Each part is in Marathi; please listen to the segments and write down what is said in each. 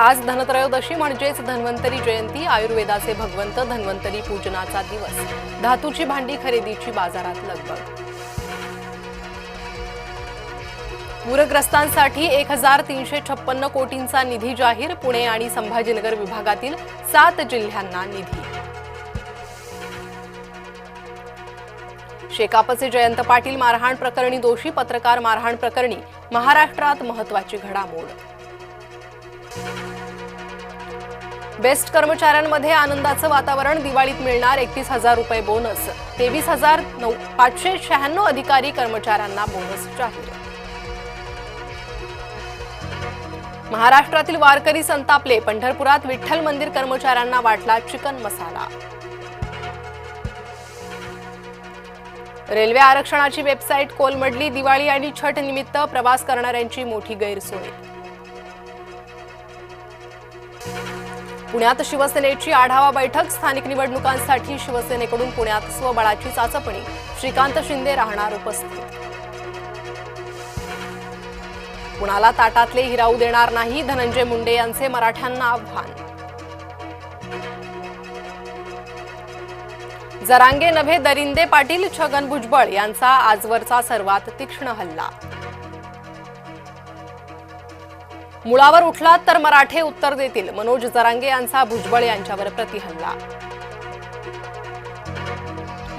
आज धनत्रयोदशी म्हणजेच धन्वंतरी जयंती, आयुर्वेदाचे भगवंत धन्वंतरी पूजनाचा दिवस। धातूची भांडी खरेदीची बाजारात लगबग। पूरग्रस्तांसाठी 1356 कोटींचा निधी जाहीर। पुणे आणि संभाजीनगर विभागातील 7 जिल्ह्यांना निधी। शेकापचे जयंत पाटील मारहाण प्रकरणी दोषी, पत्रकार मारहाण प्रकरणी महाराष्ट्रात महत्त्वाची घडामोड। बेस्ट कर्मचाऱ्यांमध्ये आनंदाचं वातावरण, दिवाळीत मिळणार 31,000 रुपये बोनस। 23,596 अधिकारी कर्मचाऱ्यांना बोनस जाहीर। महाराष्ट्रातील वारकरी संतापले, पंढरपुरात विठ्ठल मंदिर कर्मचाऱ्यांना वाटला चिकन मसाला। रेल्वे आरक्षणाची वेबसाईट कोलमडली, दिवाळी आणि छठ निमित्त प्रवास करणाऱ्यांची मोठी गैरसोय। पुण्यात शिवसेनेची आढावा बैठक, स्थानिक निवडणुकांसाठी शिवसेनेकडून पुण्यात स्वबळाची चाचपणी, श्रीकांत शिंदे राहणार उपस्थित। कुणाला ताटातले हिरावू देणार नाही, धनंजय मुंडे यांचे मराठ्यांना आव्हान। जरांगे नव्हे दरिंदे पाटील, छगन भुजबळ यांचा आजवरचा सर्वात तीक्ष्ण हल्ला। मुळावर उठलात तर मराठे उत्तर देतील, मनोज जरांगे यांचा भुजबळ यांच्यावर प्रतिहल्ला।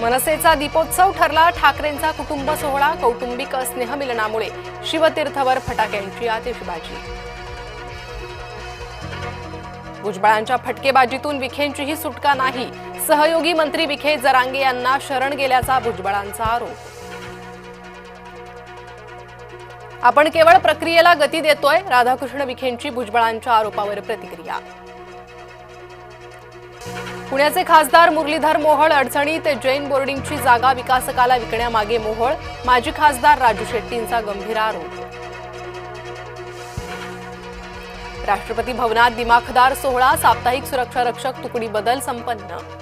मनसेचा दीपोत्सव ठरला ठाकरेंचा कुटुंब सोहळा, कौटुंबिक स्नेहमिलनामुळे शिवतीर्थवर फटाक्यांची आतिषबाजी। भुजबळांच्या फटकेबाजीतून विखेंचीही सुटका नाही, सहयोगी मंत्री विखे जरांगे यांना शरण गेल्याचा भुजबळांचा आरोप। आपण केवळ प्रक्रियेला गती देतोय, राधाकृष्ण विखेंची भुजबळांच्या आरोपावर प्रतिक्रिया। पुण्याचे खासदार मुरलीधर मोहोळ अडचणीत, जैन बोर्डिंगची जागा विकासकाला विकण्यामागे मोहोळ, माजी खासदार राजू शेट्टींचा गंभीर आरोप। राष्ट्रपती भवनात दिमाखदार सोहळा, साप्ताहिक सुरक्षा रक्षक तुकडी बदल संपन्न।